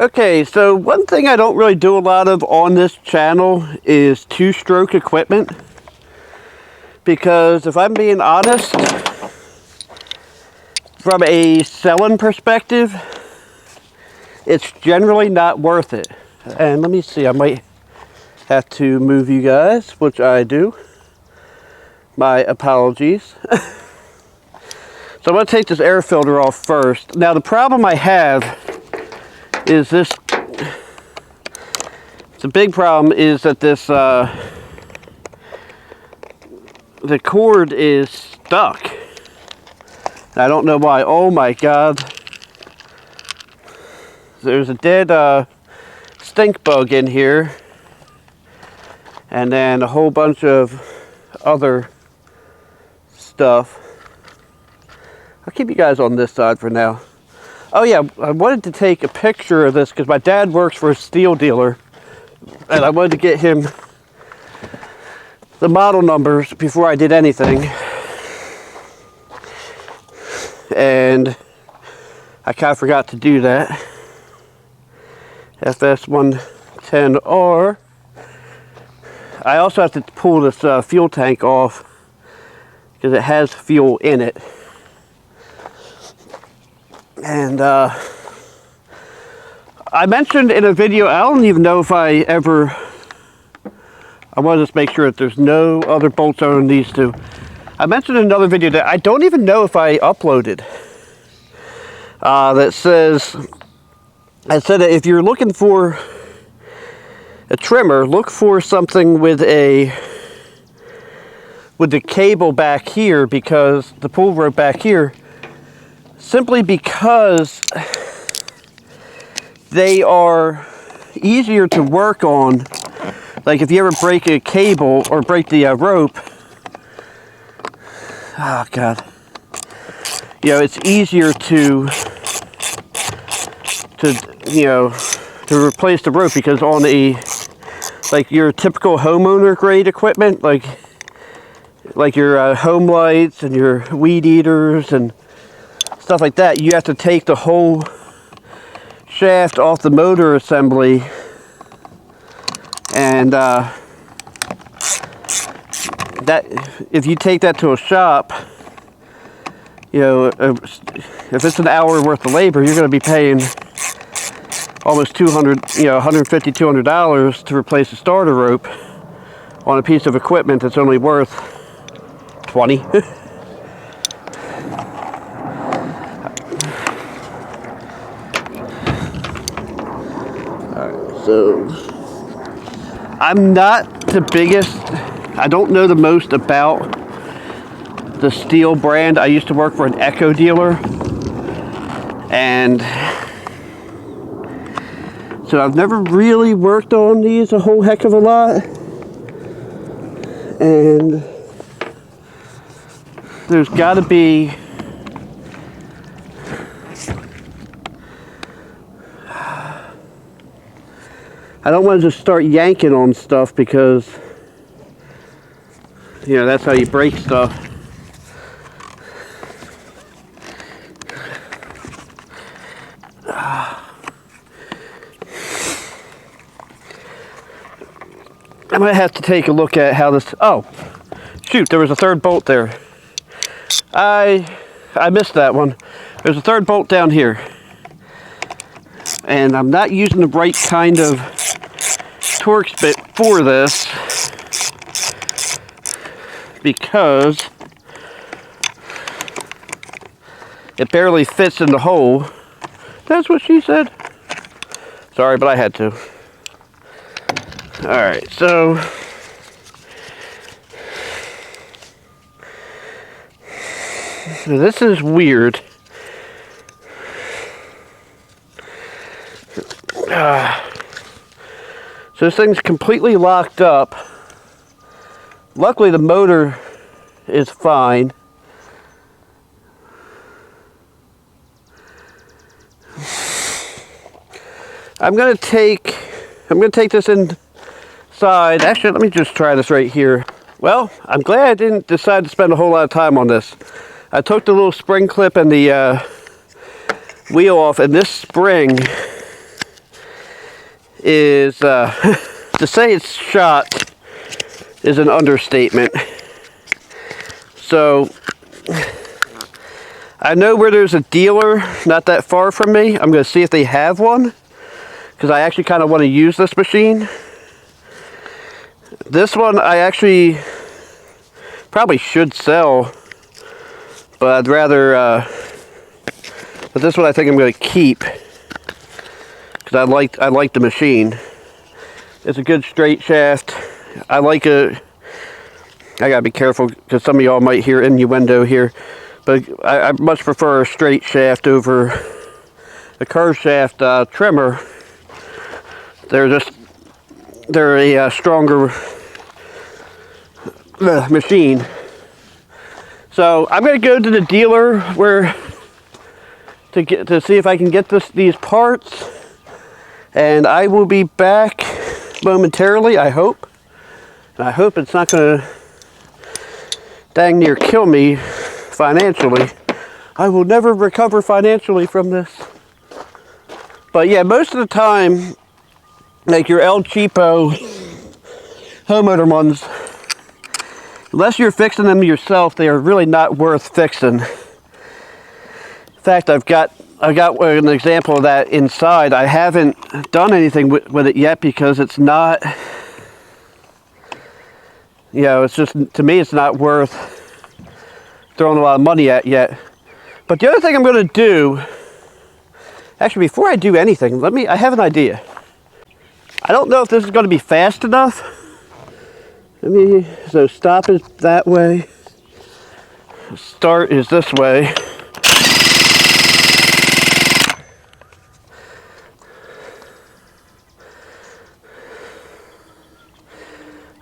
Okay, so one thing I don't really do a lot of on this channel is two-stroke equipment. Because if I'm being honest, from a selling perspective, it's generally not worth it. And let me see, I might have to move you guys, which I do. My apologies. So I'm going to take this air filter off first. Now the problem I have is this, the big problem is that this, the cord is stuck. I don't know why. Oh my God. There's a dead stink bug in here. And then a whole bunch of other stuff. I'll keep you guys on this side for now. Oh yeah, I wanted to take a picture of this because my dad works for a Stihl dealer. And I wanted to get him the model numbers before I did anything. And I kind of forgot to do that. FS110R. I also have to pull this fuel tank off because it has fuel in it. And I mentioned in a video, I don't even know if I want to just make sure that there's no other bolts on these two. I mentioned in another video that I don't even know if I uploaded. That says, I said that if you're looking for a trimmer, look for something with the cable back here, because the pull rope back here, simply because they are easier to work on. Like if you ever break a cable or break the rope, oh God, you know, it's easier to replace the rope, because on like your typical homeowner grade equipment, like your home lights and your weed eaters and stuff like that, you have to take the whole shaft off the motor assembly, and that if you take that to a shop, you know, if it's an hour worth of labor, you're going to be paying almost $200, you know, $150, $200 to replace the starter rope on a piece of equipment that's only worth 20. So, I'm not the biggest, I don't know the most about the Stihl brand. I used to work for an Echo dealer, and so I've never really worked on these a whole heck of a lot. And there's got to be, I don't want to just start yanking on stuff, because, you know, that's how you break stuff. I might have to take a look at how this, oh, shoot, there was a third bolt there. I missed that one. There's a third bolt down here. And I'm not using the right kind of Torx bit for this, because it barely fits in the hole. That's what she said. Sorry, but I had to. Alright, so this is weird. So this thing's completely locked up. Luckily the motor is fine. I'm gonna take this inside. Actually, let me just try this right here. Well, I'm glad I didn't decide to spend a whole lot of time on this. I took the little spring clip and the wheel off, and this spring is, to say it's shot is an understatement. So, I know where there's a dealer not that far from me. I'm going to see if they have one, because I actually kind of want to use this machine. This one I actually probably should sell, but I'd rather, but this one I think I'm going to keep, because I like the machine. It's a good straight shaft. I like it. I gotta be careful because some of y'all might hear innuendo here, but I much prefer a straight shaft over a curved shaft trimmer. They're a stronger machine. So I'm gonna go to the dealer to see if I can get these parts, and I will be back momentarily. I hope. And I hope it's not gonna dang near kill me financially. I will never recover financially from this. But yeah, most of the time, like your El Cheapo homeowner ones, unless you're fixing them yourself, they are really not worth fixing. In fact, I've got an example of that inside. I haven't done anything with it yet because it's not, you know, it's just, to me, it's not worth throwing a lot of money at yet. But the other thing I'm going to do, actually before I do anything, I have an idea. I don't know if this is going to be fast enough. So stop is that way. Start is this way.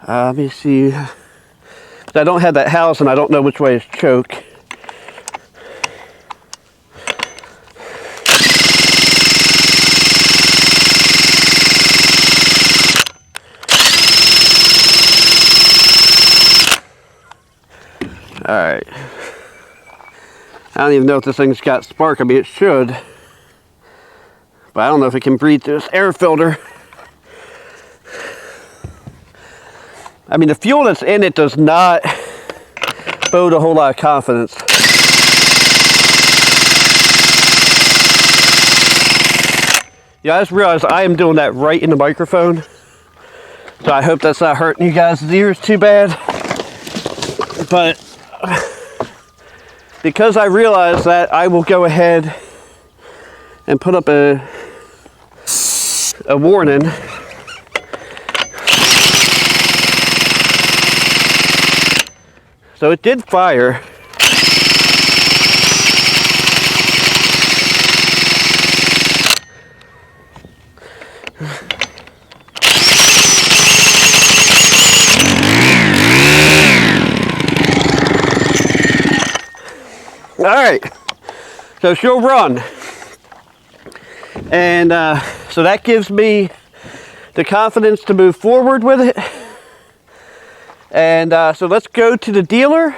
Let me see. I don't have that house and I don't know which way is choke. Alright. I don't even know if this thing's got spark. I mean, it should. But I don't know if it can breathe through this air filter. I mean, the fuel that's in it does not bode a whole lot of confidence. Yeah, I just realized I am doing that right in the microphone. So I hope that's not hurting you guys' ears too bad. But because I realized that, I will go ahead and put up a warning. So it did fire. All right, so she'll run. And so that gives me the confidence to move forward with it. And so let's go to the dealer.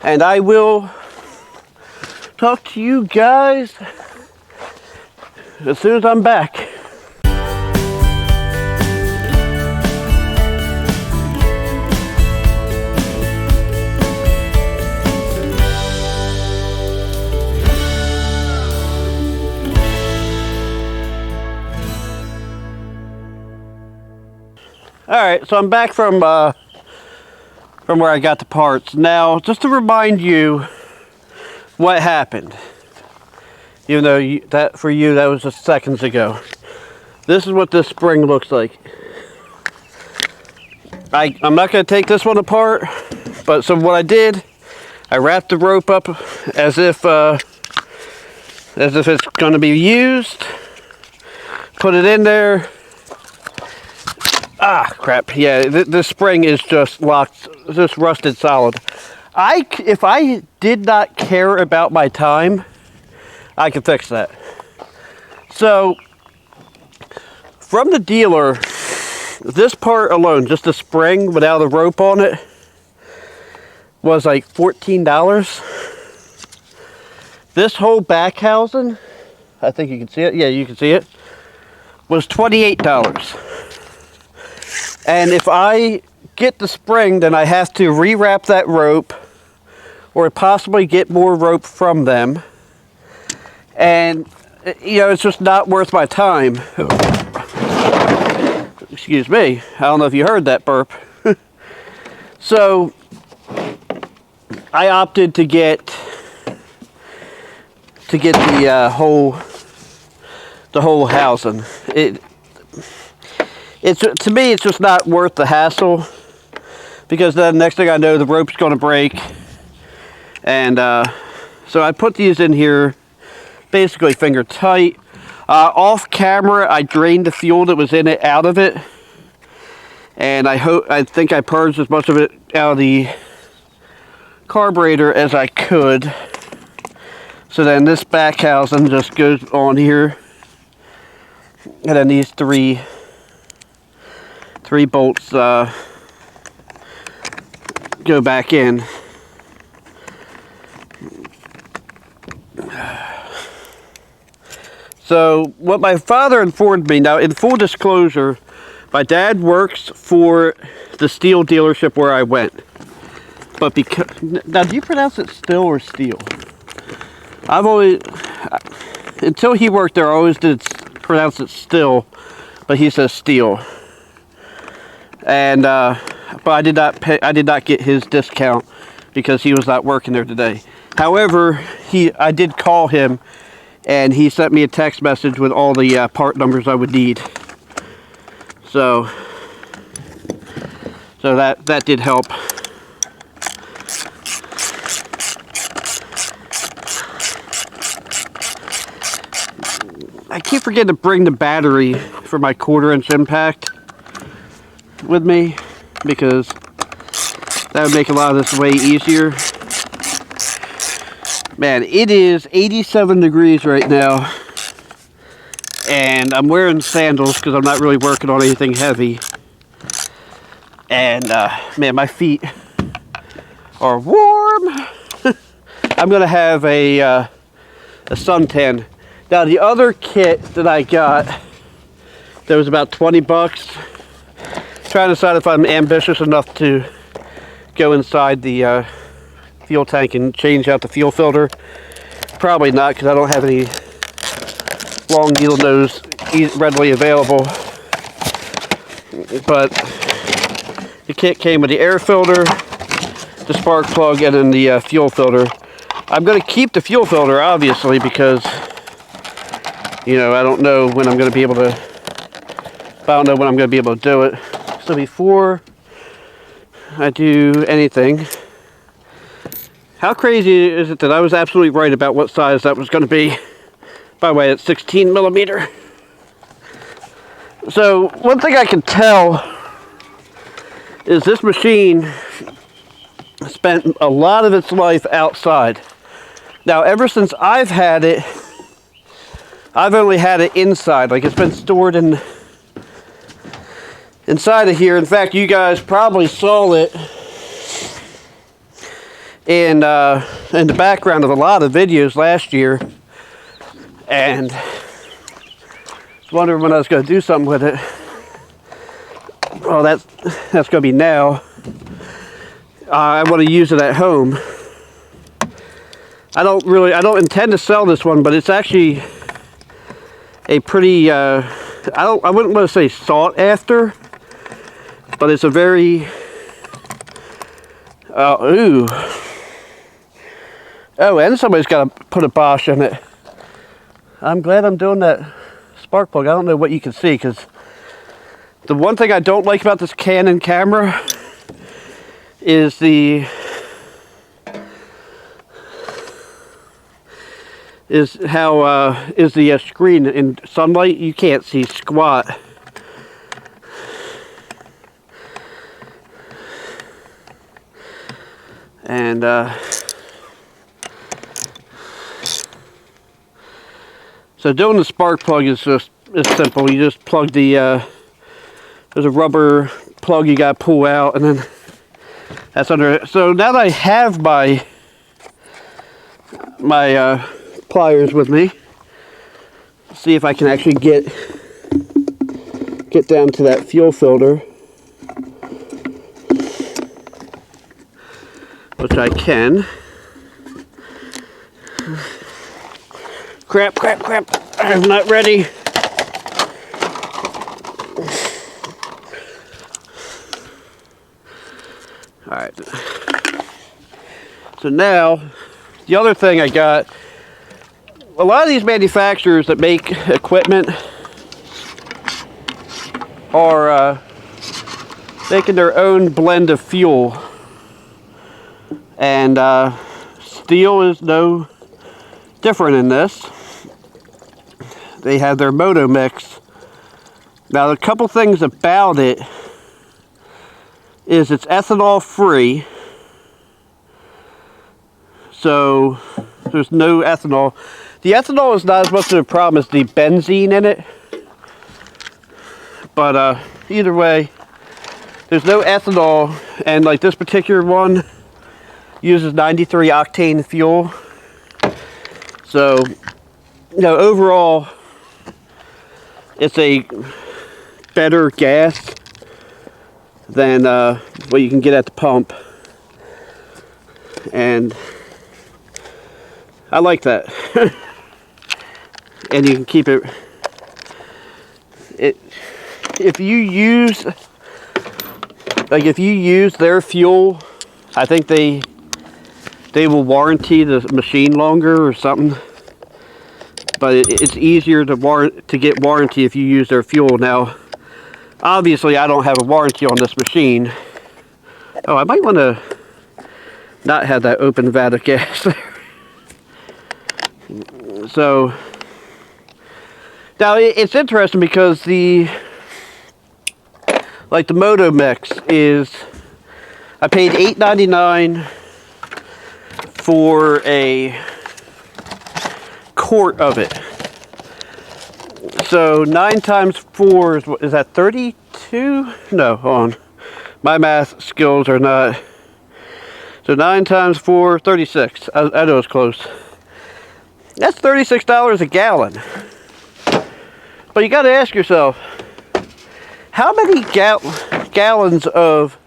And I will talk to you guys as soon as I'm back. Alright, so I'm back from where I got the parts. Now, just to remind you what happened, even though that for you that was just seconds ago. This is what this spring looks like. I'm not going to take this one apart, but so what I did, I wrapped the rope up as if it's going to be used. Put it in there. Ah, crap. Yeah, this spring is just locked, just rusted solid. If I did not care about my time, I could fix that. So, from the dealer, this part alone, just the spring without the rope on it, was like $14. This whole back housing I think you can see it. Yeah, you can see it. Was $28. And if I get the spring, then I have to rewrap that rope or possibly get more rope from them. And, you know, it's just not worth my time. Excuse me. I don't know if you heard that burp. So, I opted to get the whole housing. It's to me, it's just not worth the hassle, because then next thing I know, the rope's going to break. And so I put these in here basically finger tight. Off camera, I drained the fuel that was in it out of it, and I think I purged as much of it out of the carburetor as I could. So then this back housing just goes on here, and then these three bolts go back in. So what my father informed me, now in full disclosure, my dad works for the Stihl dealership where I went. But because, now do you pronounce it Stihl or Steel? I've always, until he worked there, I always did pronounce it Stihl, but he says Stihl. And but I did not get his discount because he was not working there today. However, I did call him, and he sent me a text message with all the part numbers I would need. So that did help. I keep forgetting to bring the battery for my 1/4-inch impact with me, because that would make a lot of this way easier. Man, it is 87 degrees right now, and I'm wearing sandals because I'm not really working on anything heavy. And man, my feet are warm. I'm gonna have a suntan. Now the other kit that I got, that was about 20 bucks. Trying to decide if I'm ambitious enough to go inside the fuel tank and change out the fuel filter. Probably not, because I don't have any long needle nose readily available. But the kit came with the air filter, the spark plug, and then the fuel filter. I'm going to keep the fuel filter, obviously, because, you know, I don't know when I'm going to be able to, do it. So before I do anything, how crazy is it that I was absolutely right about what size that was going to be? By the way, it's 16 millimeter. So one thing I can tell is this machine spent a lot of its life outside. Now, ever since I've had it, I've only had it inside. Like, it's been stored inside of here. In fact, you guys probably saw it in the background of a lot of videos last year, and I was wondering when I was going to do something with it. Well, that's going to be now. I want to use it at home. I don't intend to sell this one, but it's actually a pretty I wouldn't want to say sought after, but it's a very ooh. Oh, and somebody's got to put a Bosch in it. I'm glad I'm doing that spark plug. I don't know what you can see, because the one thing I don't like about this Canon camera is the screen in sunlight. You can't see squat. And so doing the spark plug is simple. You just plug there's a rubber plug you got to pull out, and then that's under it. So now that I have my pliers with me, see if I can actually get down to that fuel filter, which I can. Crap, crap, crap. I'm not ready. Alright. So now, the other thing I got, a lot of these manufacturers that make equipment are making their own blend of fuel. And Stihl is no different in this. They have their Moto Mix. Now, a couple things about it is it's ethanol free. So there's no ethanol. The ethanol is not as much of a problem as the benzene in it. But either way, there's no ethanol, and like this particular one uses 93 octane fuel. So, you know, overall, it's a better gas than what you can get at the pump. And I like that. And you can keep it, if you use their fuel, I think they will warranty the machine longer or something. But it's easier to get warranty if you use their fuel. Now, obviously, I don't have a warranty on this machine. Oh, I might want to not have that open vat of gas there. So, now it's interesting because the Moto Mix is, I paid $8.99 for a quart of it. So 9 times 4 is that 32? No, hold on. My math skills are not. So 9 times 4, 36. I know it's close. That's $36 a gallon. But you got to ask yourself, how many gallons of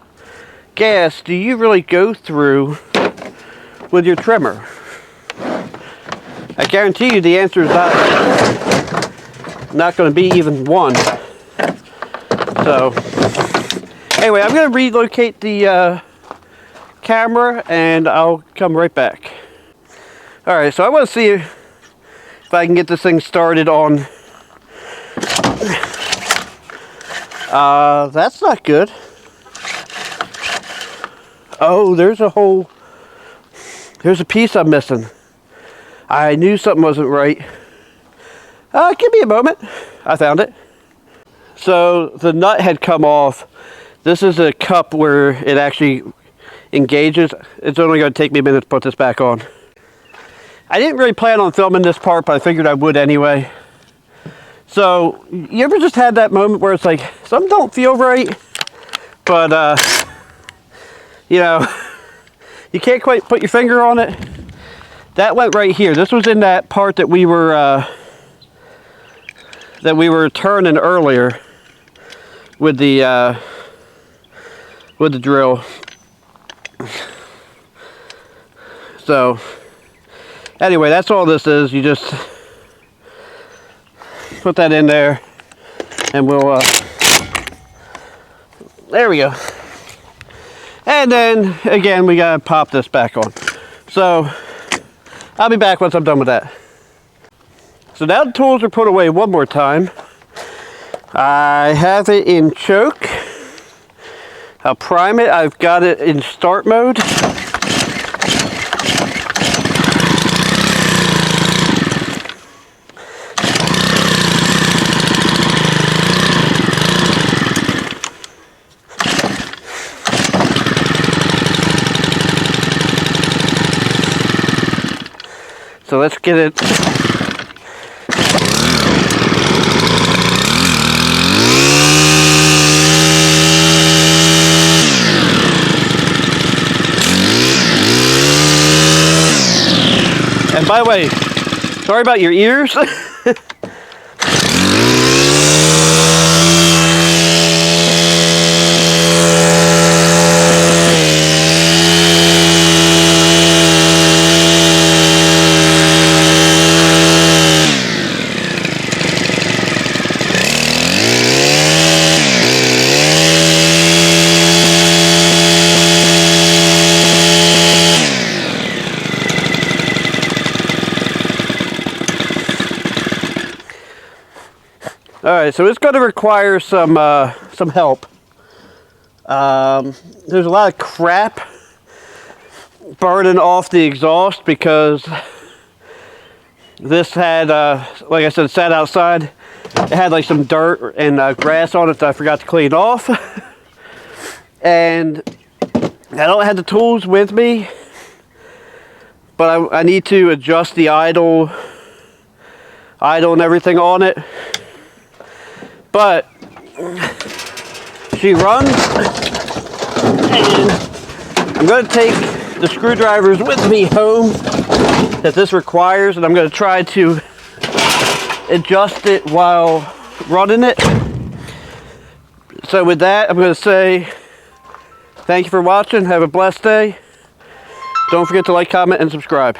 gas do you really go through with your trimmer? I guarantee you the answer is not going to be even one. So, anyway, I'm going to relocate the camera and I'll come right back. Alright, so I want to see if I can get this thing started on. That's not good. Oh, there's a piece I'm missing. I knew something wasn't right. Give me a moment. I found it. So the nut had come off. This is a cup where it actually engages. It's only going to take me a minute to put this back on. I didn't really plan on filming this part, but I figured I would anyway. So, you ever just had that moment where it's like, something don't feel right, but, you know, you can't quite put your finger on it? That went right here. This was in that part that we were turning earlier with the drill. So, anyway, that's all this is. You just put that in there and we'll there we go. And then again we gotta pop this back on. So I'll be back once I'm done with that. So now the tools are put away one more time. I have it in choke. I'll prime it. I've got it in start mode. So let's get it. And by the way, sorry about your ears. Alright, so it's going to require some help. There's a lot of crap burning off the exhaust because this had, like I said, sat outside. It had like some dirt and grass on it that I forgot to clean off. And I don't have the tools with me, but I need to adjust the idle and everything on it. But she runs, and I'm going to take the screwdrivers with me home that this requires, and I'm going to try to adjust it while running it. So with that, I'm going to say thank you for watching. Have a blessed day. Don't forget to like, comment, and subscribe.